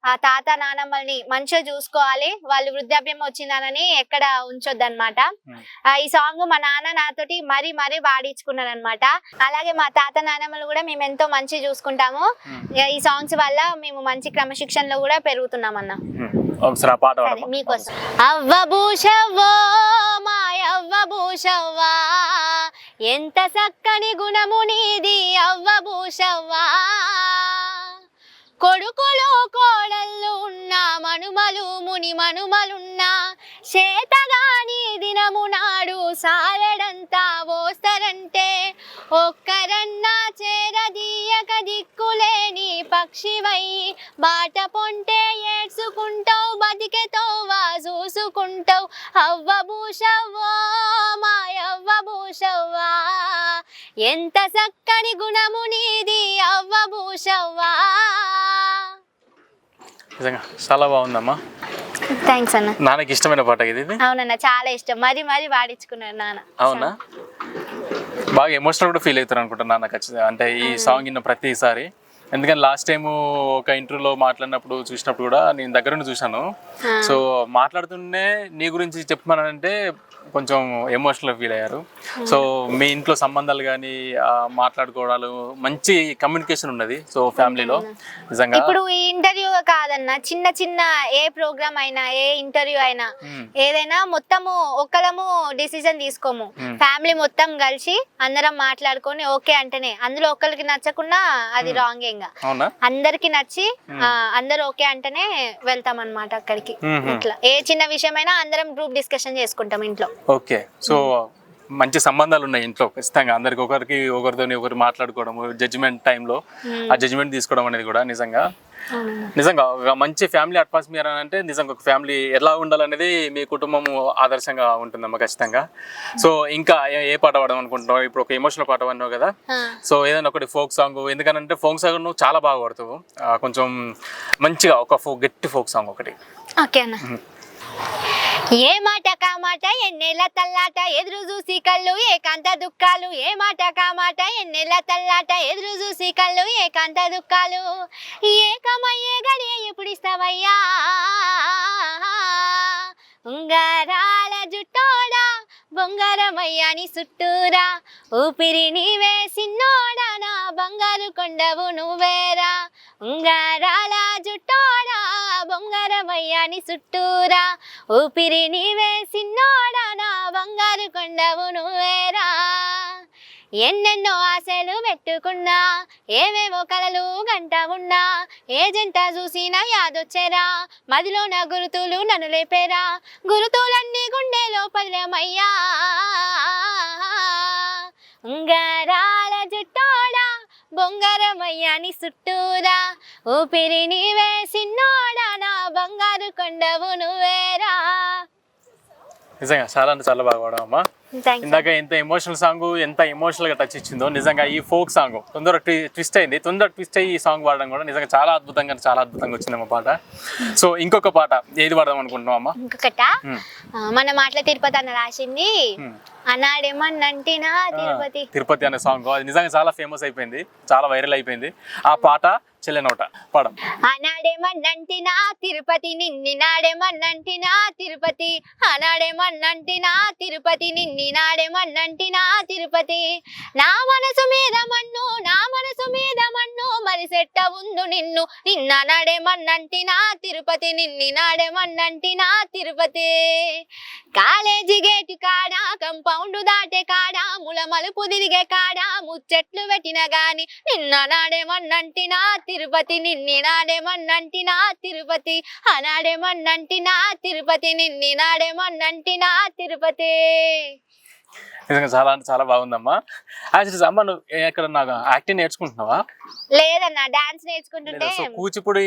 ఆ తాత నానమ్మల్ని మంచిగా చూసుకోవాలి, వాళ్ళు వృద్ధాప్యం వచ్చిందనని ఎక్కడ ఉంచొద్దు అనమాట. ఈ సాంగ్ మా నాన్న నాతోటి మరీ పాడించుకున్నారు అనమాట. అలాగే మా తాత నానమ్మలు కూడా మేము ఎంతో మంచి చూసుకుంటాము. ఈ సాంగ్స్ వల్ల మేము మంచి క్రమశిక్షణలో కూడా పెరుగుతున్నాం అన్న. మీకోసం అవ్వభూషవ్వో మా అవ్వభూషవ్వా, ఎంత చక్కని గుణము నీది అవ్వభూషవ్వా. కొడుకులు కోడళ్ళు ఉన్నా, మనుమలు ముని మనుమలున్నా, చేతగాని దినము నాడు సారడంతా ఓస్తారంటే, ఒక్కరన్నా చేరదీయక దిక్కులేని పక్షివై, బాట పొంటే ఏడ్చుకుంటావు, బతికెతోవా చూసుకుంటావు. అవ్వభూషవ్వో మా అవ్వభూషవ్వా, ఎంత చక్కని గుణము నీది అవ్వభూషవ్వా. నిజంగా చాలా బాగుందమ్మా. థ్యాంక్స్ అన్న. నాన్నకి ఇష్టమైన పాట ఇది? అవునన్న, చాలా ఇష్టం, మరి పాడించుకున్నాడు నాన్న. అవునా? బాగా ఎమోషనల్ కూడా ఫీల్ అవుతారు అనుకుంటా నాన్న ఖచ్చితంగా, అంటే ఈ సాంగ్ విన్న ప్రతిసారి. ఎందుకంటే లాస్ట్ టైం ఒక ఇంటర్వ్యూలో మాట్లాడినప్పుడు చూసినప్పుడు కూడా నేను దగ్గర నుండి చూశాను. సో మాట్లాడుతుంటే నీ గురించి చెప్పమనంటే కొంచెం ఎమోషనల్ ఫీల్ అయ్యారు. సో మీ ఇంట్లో సంబంధాలు కానీ మాట్లాడుకోవడాలు మంచి కమ్యూనికేషన్ ఉన్నది సో ఫ్యామిలీలో. నిజంగా ఇప్పుడు ఈ ఇంటర్వ్యూ కాదన్న, చిన్న ఏ ప్రోగ్రామ్ అయినా, ఏ ఇంటర్వ్యూ అయినా, ఏదైనా మొత్తము ఒక్కలము డిసిజన్ తీసుకోము. ఫ్యామిలీ మొత్తం కలిసి అందరం మాట్లాడుకొని ఓకే అంటేనే, అందులో ఒక్కరికి నచ్చకుండా అది రాంగ్. ఇంకా అందరికి నచ్చి అందరు ఓకే అంటేనే వెళ్తాం అన్నమాట అక్కడికి. ఇట్లా ఏ చిన్న విషయమైనా అందరం గ్రూప్ డిస్కషన్ చేసుకుంటాం ఇంట్లో. ఓకే. సో మంచి సంబంధాలు ఉన్నాయి ఇంట్లో ఖచ్చితంగా, అందరికి ఒకరితో ఒకరు మాట్లాడుకోవడం, జడ్జిమెంట్ టైంలో ఆ జడ్జిమెంట్ తీసుకోవడం అనేది కూడా నిజంగా ఒక మంచి ఫ్యామిలీ అట్మాస్ఫియర్ అని అంటే నిజంగా ఒక ఫ్యామిలీ ఎలా ఉండాలనేది మీ కుటుంబం ఆదర్శంగా ఉంటుందమ్మా ఖచ్చితంగా. సో ఇంకా ఏ పాట పాడడం అనుకుంటున్నావు? ఇప్పుడు ఒక ఎమోషనల్ పాట అన్నావు కదా, సో ఏదైనా ఒకటి ఫోక్ సాంగ్, ఎందుకంటే ఫోక్ సాంగ్ నువ్వు చాలా బాగా పాడుతావు, కొంచెం మంచిగా ఒక గట్టి ఫోక్ సాంగ్ ఒకటి. ఓకే అన్న. ఏ మాట కామాట ఎన్నెల తల్లాట, ఎదురు చూసి కళ్ళు ఏకాంత దుఃఖాలు. ఏ మాట కామాట ఎన్నెల తల్లాట, ఎదురు చూసి కళ్ళు ఏకాంత దుఃఖాలు. ఏకమయ్యే గడియ ఎప్పుడు ఇస్తావయ్యా, ఉంగరాల జుట్టోడా బొంగారమయ్యాని చుట్టూరా, ఊపిరి నీవే సిన్నోడా నా బంగారు కొండవు నువ్వేరా. ఉంగరాల జుట్టోడా బొంగారమయ్యాని చుట్టూరా, ఊపిరి నీవే సిన్నోడా నా బంగారు కొండవు నువ్వేరా. ఎన్నెన్నో ఆశలు పెట్టుకున్నా, ఏవేవో కలలు గంట ఉన్నా, ఏ జంట చూసినా యాదొచ్చేరా, మదిలో నా గురుతులు నన్ను లేపేరా, గురుతులన్నీ గుండె లోపలమయ్యా. ఉంగరాల జుట్టోడా బొంగారమయ్యాని చుట్టూరా, ఊపిరి నీవే సిన్నోడా నా బంగారు కొండవు నువ్వేరా. నిజంగా చాలా అంటే చాలా బాగా పాడావమ్మా. ఇందాక ఎంత ఎమోషనల్ సాంగ్, ఎంత ఎమోషనల్ గా టచ్ ఇచ్చిందో నిజంగా. ఈ ఫోక్ సాంగ్ తొందరగా ట్విస్ట్ అయ్యి ఈ సాంగ్ పాడడం కూడా నిజంగా చాలా అద్భుతంగా వచ్చిందమ్మా పాట. సో ఇంకొక పాట ఏది పాడదాం అనుకుంటున్నావు అమ్మా? ఇంకొకట మన మాటల తిరుపతి అన్న రాసింది, అనాడేమన్నంటినా తిరుపతి అనే సాంగ్. అది నిజంగా చాలా ఫేమస్ అయిపోయింది, చాలా వైరల్ అయిపోయింది. ఆ పాట చెల్లెనోట పాడం. అనాడేమన్నంటినా తిరుపతి, నిన్ని నాడేమన్నంటినా తిరుపతి, అనాడేమన్నంటినా తిరుపతి, నిన్ని నాడేమన్నంటినా తిరుపతి. నా మనసు మీద మన్ను, నా మనసు మీద మన్ను, మరి సెట్ట ఉందు నిన్ను, నిన్న నాడేమన్నంటినా తిరుపతి, నిన్ని నాడేమన్నంటినా తిరుపతి. కాలేజీ గేటు కాడ, కంపౌండ్ దాటే కాడ, ముల మలుపు తిరిగే కాడ, ముచ్చెట్లు పెట్టిన గాని నిన్న నాడేమన్నంటినా తిరుపతి, నిన్ని నాడేమన్నంటినా తిరుపతి, అనాడేమన్నంటినా తిరుపతి, నిన్ని నాడేమన్నంటినా తిరుపతి. నిజంగా చాలా అంటే చాలా బాగుందమ్మా. యాక్చువల్లీ అమ్మ నువ్వు ఎక్కడ నాకు యాక్టింగ్ నేర్చుకుంటున్నావా? లేదన్నా, డాన్స్ నేర్చుకుంటుంటే. సో కూచిపూడి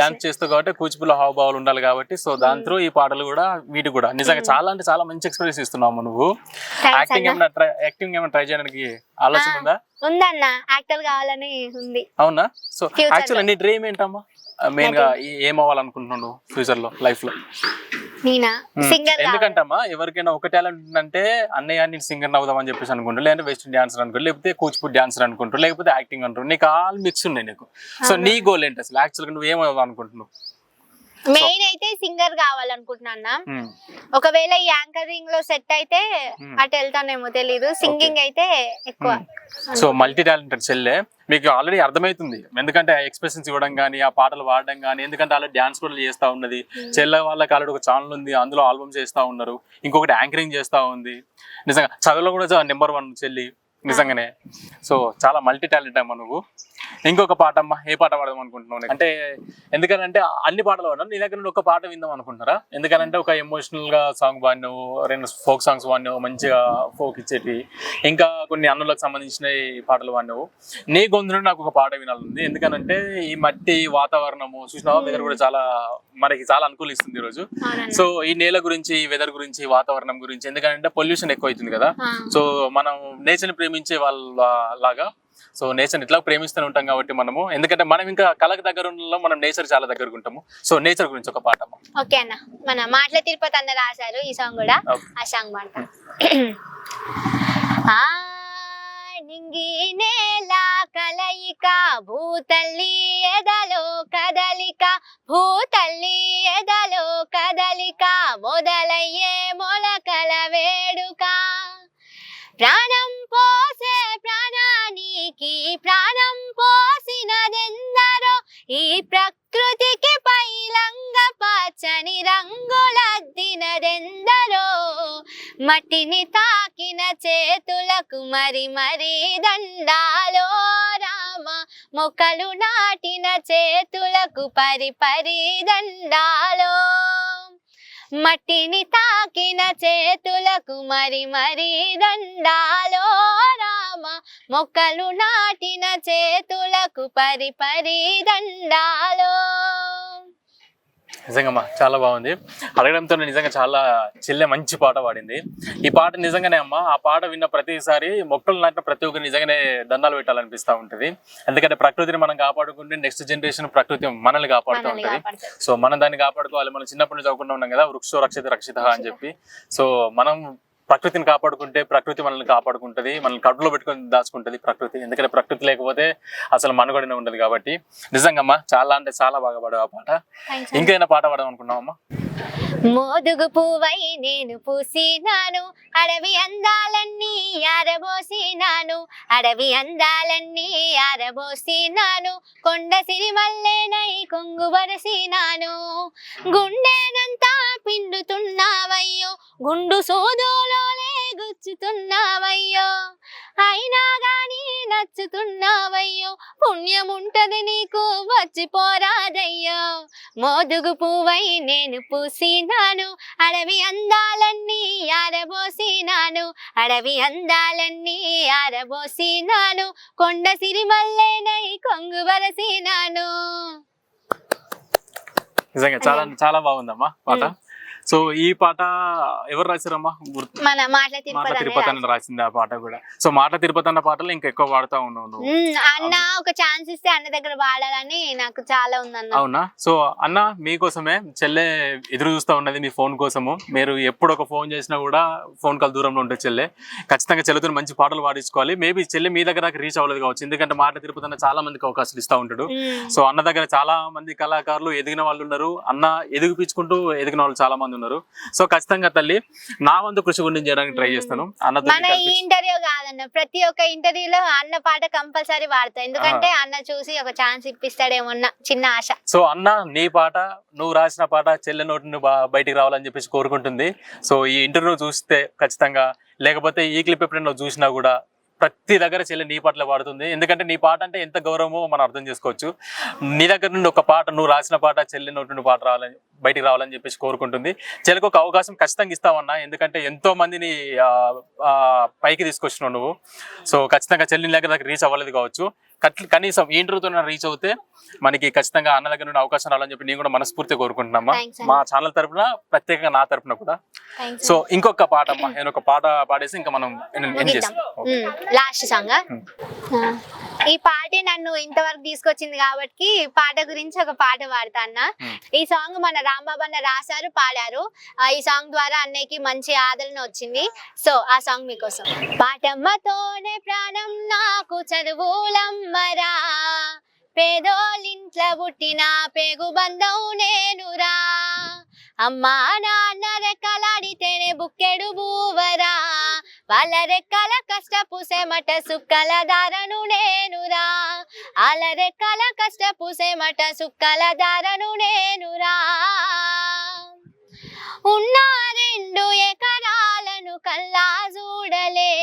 డాన్స్ చేస్తావు కాబట్టి కూచిపూడిలో హావభావాలు ఉండాలి కాబట్టి సో దాంతో ఈ పాటలు కూడా వీటి కూడా నిజంగా చాలా అంటే చాలా మంచి ఎక్స్పీరియన్స్ ఇస్తున్నావు నువ్వు. యాక్టింగ్ ఏమైనా ట్రై చేయడానికి ఆలోచన ఉందా? ఉందన్నా, యాక్టర్ కావాలని ఉంది. అవునా? సో యాక్చువల్లీ నీ డ్రీమ్ ఏంటమ్మా? మెయిన్ గా ఏం అవ్వాలనుకుంటున్నావు ఫ్యూచర్ లో, లైఫ్ లో? నేనా సింగర్ ఎందుకంటమ్మా ఎవరికైనా ఒక టాలెంట్ అంటే అన్నయ్య నేను సింగర్ అవుదాం అని చెప్పేసి అనుకుంటారు, లేదంటే వెస్టర్న్ డాన్సర్ అనుకుంటారు, లేకపోతే కూచిపూడి డాన్సర్ అనుకుంటారు, లేకపోతే యాక్టింగ్ అంటారు. నీకు ఆల్ మిక్స్ ఉన్నాయి నీకు. సో నీ గోల్ ఏంటి అసలు? యాక్చువల్గా నువ్వు ఏమవుదాం అనుకుంటున్నావు? మెయిన్ అయితే సింగర్ కావాలనుకుంటున్నా. ఒకవేళ ఈ యాంకరింగ్ లో సెట్ అయితే అటు వెళ్తానేమో తెలీదు. సింగింగ్ అయితే ఎక్కువ. సో మల్టీ టాలెంటెడ్ చెల్లె, మీకు ఆల్రెడీ అర్థమవుతుంది. ఎందుకంటే ఎక్స్ప్రెషన్స్ ఇవ్వడం కానీ, ఆ పాటలు పాడడం కానీ, ఎందుకంటే ఆల్రెడీ డాన్స్ కూడా చేస్తా ఉన్నది. చెల్లె వాళ్ళకి ఆల్రెడీ ఒక ఛానల్ ఉంది, అందులో ఆల్బమ్స్ చేస్తా ఉన్నారు. ఇంకొకటి యాంకరింగ్ చేస్తా ఉంది. నిజంగా చదువులో కూడా నెంబర్ 1 చెల్లి నిజంగానే. సో చాలా మల్టీ టాలెంట్ అమ్మా నువ్వు. ఇంకొక పాట అమ్మా, ఏ పాట పాడదాం అనుకుంటున్నావు? అంటే ఎందుకనంటే అన్ని పాటలు పాడడం, నీ దగ్గర నుండి ఒక పాట విందాం అనుకుంటారా? ఎందుకనంటే ఒక ఎమోషనల్ గా సాంగ్ పాడినావు, 2 ఫోక్ సాంగ్స్ పాడినావు, మంచిగా ఫోక్ ఇచ్చేటి, ఇంకా కొన్ని అన్నులకు సంబంధించిన పాటలు పాడినావు. నీ గొంతు నుండి నాకు ఒక పాట వినాలంది. ఎందుకనంటే ఈ మట్టి వాతావరణము చూసినావా, వెదర్ కూడా చాలా మనకి చాలా అనుకూలిస్తుంది ఈరోజు. సో ఈ నేల గురించి, వెదర్ గురించి, వాతావరణం గురించి, ఎందుకంటే పొల్యూషన్ ఎక్కువ అవుతుంది కదా. సో మనం నేచర్ ని ప్రేమించే వాళ్ళ లాగా, సో నేచర్ ఇట్లా ప్రేమిస్తూనే ఉంటాం కాబట్టి మనము, ఎందుకంటే మనం ఇంకా కళకు దగ్గర ఉండడంలో మనం నేచర్ చాలా దగ్గరకు ఉంటాము. సో నేచర్ గురించి ఒక పాట. ఓకే అన్న, మన మాటల తిరుపతి అన్న రాశారు ఈ సాంగ్ కూడా. ఆ సాంగ్ పాడతా. నింగి నేల కలయిక, భూతల్లి ఎదలో కదలిక, భూతల్లి ఎదలో కదలిక, మొదలయ్యే మొలకల వేడుక. ప్రాణం పోసే ప్రాణానికి ప్రాణం పోసినదెందరో, ఈ ప్రకృతికి పైలంగ పచ్చని రంగులద్దినదెందరో, మట్టిని తాకిన చేతులకు మరి మరి దండాలో రామ, మొక్కలు నాటిన చేతులకు పరి పరి దండాలో, మట్టిని తాకిన చేతులకు మరి మరి దండాలో రామ, మొక్కలు నాటిన చేతులకు పరి పరి దండాలో. నిజంగా చాలా బాగుంది. అడగడంతో నిజంగా చాలా చెల్లె మంచి పాట పాడింది. ఈ పాట నిజంగానే అమ్మ, ఆ పాట విన్న ప్రతిసారి మొక్కలు నాటిన ప్రతి ఒక్కరు నిజంగానే దండాలు పెట్టాలనిపిస్తూ ఉంటుంది. ఎందుకంటే ప్రకృతిని మనం కాపాడుకుంటే నెక్స్ట్ జనరేషన్ ప్రకృతి మనల్ని కాపాడుతూ ఉంటుంది. సో మనం దాన్ని కాపాడుకోవాలి. మనం చిన్నప్పటి నుంచి చదువుకుంటూ ఉన్నాం కదా, వృక్షో రక్షిత రక్షిత అని చెప్పి. సో మనం ప్రకృతిని కాపాడుకుంటే ప్రకృతి మనల్ని కాపాడుకుంటది, మనల్ని కడుపులో పెట్టుకొని దాచుకుంటది ప్రకృతి. ఎందుకంటే ప్రకృతి లేకపోతే అసలు మనుగడనే ఉండదు. కాబట్టి నిజంగా చాలా అంటే చాలా బాగా పాడావు ఆ పాట. ఇంకేదైనా పాట పాడదాం అనుకున్నావమ్మా? మోదుగు పువ్వై నేను పూసినాను, అడవి అందాలన్నీ ఆరబోసినాను, అడవి అందాలన్నీ ఆరబోసినాను, కొండ సిరిమల్లేనై కొంగు బరసినాను, గుండెనంతా పిండుతున్నావయ్యో, గుండు సోదోలోనే గుచ్చుతున్నావయ్యో, అయినా గాని నచ్చుతున్నావయ్యో, పుణ్యముంటది నీకు వచ్చిపోరాదయ్యో. మోదుగు పువ్వై నేను పూసినాను, అడవి అందాలన్నీ ఆరబోసినాను, అడవి అందాలన్నీ ఆరబోసినాను, కొండ సిరిమల్లేనై కొంగు బరసినాను. నిజంగా చాలా చాలా బాగుందమ్మా పాట. సో ఈ పాట ఎవరు రాశారమ్మా? మన మాటల తిరుపతి అన్న రాసింది ఆ పాట కూడా. సో మాటల తిరుపతి అన్న పాటలు ఇంకా ఎక్కువ పాడుతా ఉన్నావు. అన్న ఒక ఛాన్స్ ఇస్తే అన్న దగ్గర పాడాలని నాకు చాలా ఉందన్న. అవునా? సో అన్న మీకోసమే చెల్లె ఎదురు చూస్తా ఉన్నది మీ ఫోన్ కోసము. మీరు ఎప్పుడు ఒక ఫోన్ చేసినా కూడా ఫోన్ కాల్ దూరంలో ఉంటుంది చెల్లె. ఖచ్చితంగా చెల్లెతో మంచి పాటలు పాడించుకోవాలి. మేబీ చెల్లె మీ దగ్గర రీచ్ అవ్వలేదు కావచ్చు, ఎందుకంటే మాటల తిరుపతి అన్న చాలా మందికి అవకాశాలు ఇస్తూ ఉంటాడు. సో అన్న దగ్గర చాలా మంది కళాకారులు ఎదిగిన వాళ్ళు ఉన్నారు, అన్న ఎదిగిపించుకుంటూ ఎదిగిన వాళ్ళు చాలా మంది ఉన్నారు. సో ఖచ్చితంగా తల్లి నా వంతు కృషి గురించి చేయడానికి ట్రై చేస్తాను. మన ఈ ఇంటర్వ్యూ కాదన్న, ప్రతి ఒక్క ఇంటర్వ్యూలో అన్న పాట కంపల్సరీ వాడతా, ఎందుకంటే అన్న చూసి ఒక ఛాన్స్ ఇప్పిస్తాడేమన్నా చిన్న ఆశ. సో అన్న నీ పాట, నువ్వు రాసిన పాట చెల్లె నోటిని బయటికి రావాలని చెప్పేసి కోరుకుంటుంది. సో ఈ ఇంటర్వ్యూ చూస్తే ఖచ్చితంగా, లేకపోతే ఈ క్లిప్ ఎప్పుడైనా చూసినా కూడా ప్రతి దగ్గర చెల్లె నీ పాటలే పాడుతుంది. ఎందుకంటే నీ పాట అంటే ఎంత గౌరవమో మనం అర్థం చేసుకోవచ్చు. నీ దగ్గర నుండి ఒక పాట, నువ్వు రాసిన పాట చెల్లె నోటి నుండి పాట రావాలని, బయటికి రావాలని చెప్పేసి కోరుకుంటుంది. చెల్లెకు ఒక అవకాశం ఖచ్చితంగా ఇస్తామన్నా, ఎందుకంటే ఎంతో మందిని పైకి తీసుకొచ్చినావు నువ్వు. సో ఖచ్చితంగా చెల్లి దగ్గర రీచ్ అవ్వలేదు కావచ్చు, కనీసం ఈ ఇంటర్వ్యూతో రీచ్ అవుతే మనకి ఖచ్చితంగా అన్న దగ్గర నుండి అవకాశం రావాలని చెప్పి నేను కూడా మనస్ఫూర్తిగా కోరుకుంటున్నామా మా ఛానల్ తరఫున, ప్రత్యేకంగా నా తరఫున కూడా. సో ఇంకొక పాట అమ్మా, నేను ఒక పాట పాడేసి ఇంకా మనం ఎండ్ చేస్తాం. లాస్ట్ సాంగ్ ఈ పాటే నన్ను ఇంతవరకు తీసుకొచ్చింది కాబట్టి పాట గురించి ఒక పాట పాడతా అన్న. ఈ సాంగ్ మన రాంబాబు అన్న రాశారు, పాడారు. ఈ సాంగ్ ద్వారా అన్నయ్యకి మంచి ఆదరణ వచ్చింది. సో ఆ సాంగ్ మీకోసం. పాటమ్మతోనే ప్రాణం నాకు చదువులమ్మరా, పేదోళ్ళింట్ల పుట్టిన పేగు బంధం నేనురా, అమ్మా నాన్న రెక్కలాడితేనే బుక్కెడు బూవరా, వాళ్ళ రెక్కల కష్టపు సెమట సుక్కల దారను నేనురా, వాళ్ళ రెక్కల కష్టపు సెమట సుక్కల దారను నేనురా, ఉన్న 2 ఎకరాలను కల్లా చూడలే,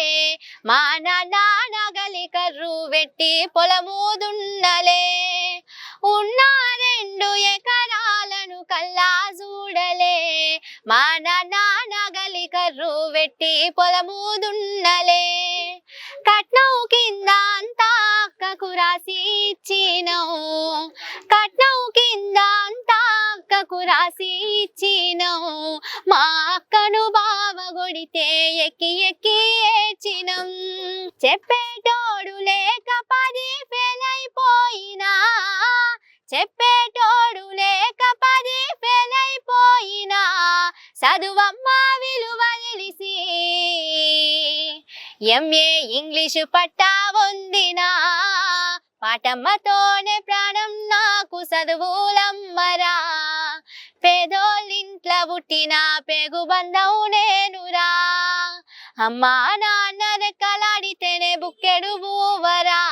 మా నాన్న నగలి కర్రు వెట్టి పొలము దున్నలే, ఉన్న 2 ఎకరాలను కల్లా చూడలే, మా నాన్న నగలి కర్రు వెట్టి పొలము దున్నలే, కట్నం కింద అంతా అక్కకు రాసి ఇచ్చినవు, కట్నం కింద అంతా అక్కకు రాసి ఇచ్చినవు, మా అక్కను బావ కొడితే ఎక్కి ఎక్కి ఏడ్చినం, చెప్పేటోడు లేక 10 ఫెయిల్ అయిపోయినా, చెప్పేటోడు లేక 10 ఫెయిల్ అయిపోయినా, చదువమ్మ విలువ తెలిసి ఎంఏ ఇంగ్లీషు పట్టా పొందినా, పాటమ్మతోనే ప్రాణం నాకు చదువులమ్మరా, పేదోళ్ళింట్ల పుట్టిన పేగు బంధం నేనురా, అమ్మా నాన్న రెక్కలాడితేనే బుక్కెడు బూవరా,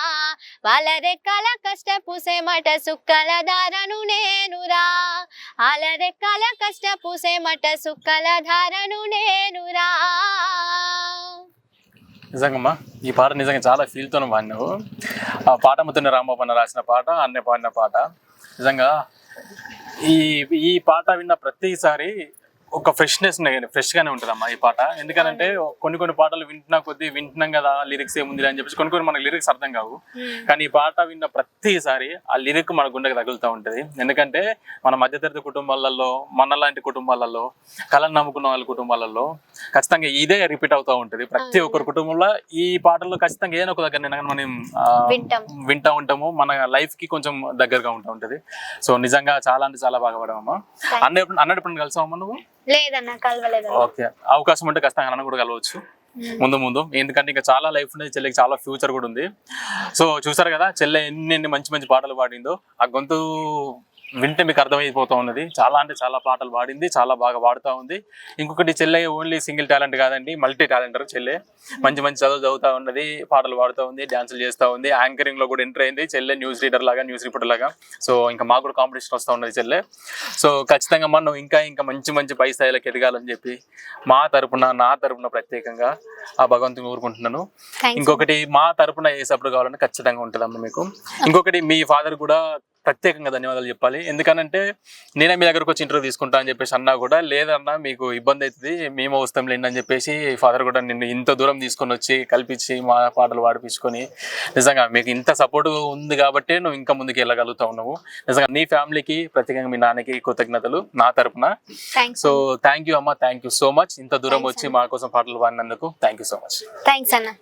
వాళ్ళ రెక్కల కష్టపు సెమట సుక్కల దారను నేనురా, వాళ్ళ రెక్కల కష్టపు సెమట సుక్కల దారను నేనురా. నిజంగమ్మా ఈ పాట నిజంగా చాలా ఫీల్తో పాడినావు. ఆ పాట మొత్తం రాంబాబు అన్న రాసిన పాట, అన్నయ్య పాడిన పాట. నిజంగా ఈ ఈ పాట విన్న ప్రతిసారి ఒక ఫ్రెష్గానే ఉంటుందమ్మా ఈ పాట. ఎందుకంటే కొన్ని పాటలు వింటున్నాం కదా, లిరిక్స్ ఏముంది అని చెప్పేసి కొన్ని మనకు లిరిక్స్ అర్థం కావు. కానీ ఈ పాట విన్న ప్రతిసారి ఆ లిరిక్ మన గుండెకి తగులుతూ ఉంటుంది. ఎందుకంటే మన మధ్యతరగతి కుటుంబాలలో, మనలాంటి కుటుంబాలలో, కళను నమ్ముకున్న వాళ్ళ కుటుంబాలలో ఖచ్చితంగా ఇదే రిపీట్ అవుతూ ఉంటుంది. ప్రతి ఒక్కరి కుటుంబంలో ఈ పాటల్లో ఖచ్చితంగా ఏదైనా ఒక దగ్గర మనం వింటూ ఉంటాము. మన లైఫ్ కి కొంచెం దగ్గరగా ఉంటూ ఉంటుంది. సో నిజంగా చాలా అంటే చాలా బాగా పాడామమ్మా. అన్నప్పుడు కలిసామమ్మా నువ్వు? లేదన్నా, కలవలేదు. ఓకే, అవకాశం ఉంటే ఖచ్చితంగా అన్న కూడా కలవచ్చు ముందు. ఎందుకంటే ఇంకా చాలా లైఫ్ ఉంది, చెల్లెకి చాలా ఫ్యూచర్ కూడా ఉంది. సో చూసారు కదా చెల్లె ఎన్ని మంచి పాటలు పాడిందో. ఆ గొంతు వింటే మీకు అర్థమైపోతూ ఉన్నది. చాలా అంటే చాలా పాటలు పాడింది, చాలా బాగా పాడుతూ ఉంది. ఇంకొకటి చెల్లె ఓన్లీ సింగిల్ టాలెంట్ కాదండి, మల్టీ టాలెంటర్ చెల్లె. మంచి చదువులు చదువుతూ ఉన్నది, పాటలు పాడుతూ ఉంది, డ్యాన్సులు చేస్తూ ఉంది, యాంకరింగ్ లో కూడా ఎంటర్ అయింది చెల్లె, న్యూస్ రిపోర్టర్ లాగా. సో ఇంకా మాకు కూడా కాంపిటీషన్ వస్తూ ఉన్నది చెల్లె. సో ఖచ్చితంగా మనం ఇంకా మంచి పై స్థాయిలకు ఎదగాలని చెప్పి నా తరపున ప్రత్యేకంగా ఆ భగవంతుని ఊరుకుంటున్నాను. ఇంకొకటి మా తరపున ఏ సపోర్ట్ కావాలని ఖచ్చితంగా ఉంటుందమ్మా మీకు. ఇంకొకటి మీ ఫాదర్ కూడా ప్రత్యేకంగా ధన్యవాదాలు చెప్పాలి. ఎందుకనంటే నేనే మీ దగ్గరకు వచ్చి ఇంటర్వ్యూ తీసుకుంటా అని చెప్పేసి అన్నా కూడా, లేదన్నా మీకు ఇబ్బంది అవుతుంది, మేము వస్తాం లేండి అని చెప్పేసి ఫాదర్ కూడా నిన్ను ఇంత దూరం తీసుకొని వచ్చి కల్పించి మా పాటలు పాడిపించుకొని, నిజంగా మీకు ఇంత సపోర్ట్ ఉంది కాబట్టి నువ్వు ఇంకా ముందుకు వెళ్ళగలుగుతా ఉన్నావు. నిజంగా నీ ఫ్యామిలీకి, ప్రత్యేకంగా మీ నాన్నకి కృతజ్ఞతలు నా తరపున. సో థ్యాంక్ యూ అమ్మా, థ్యాంక్ యూ సో మచ్. ఇంత దూరం వచ్చి మా కోసం పాటలు పాడినందుకు thank you so much. Thanks అన్న.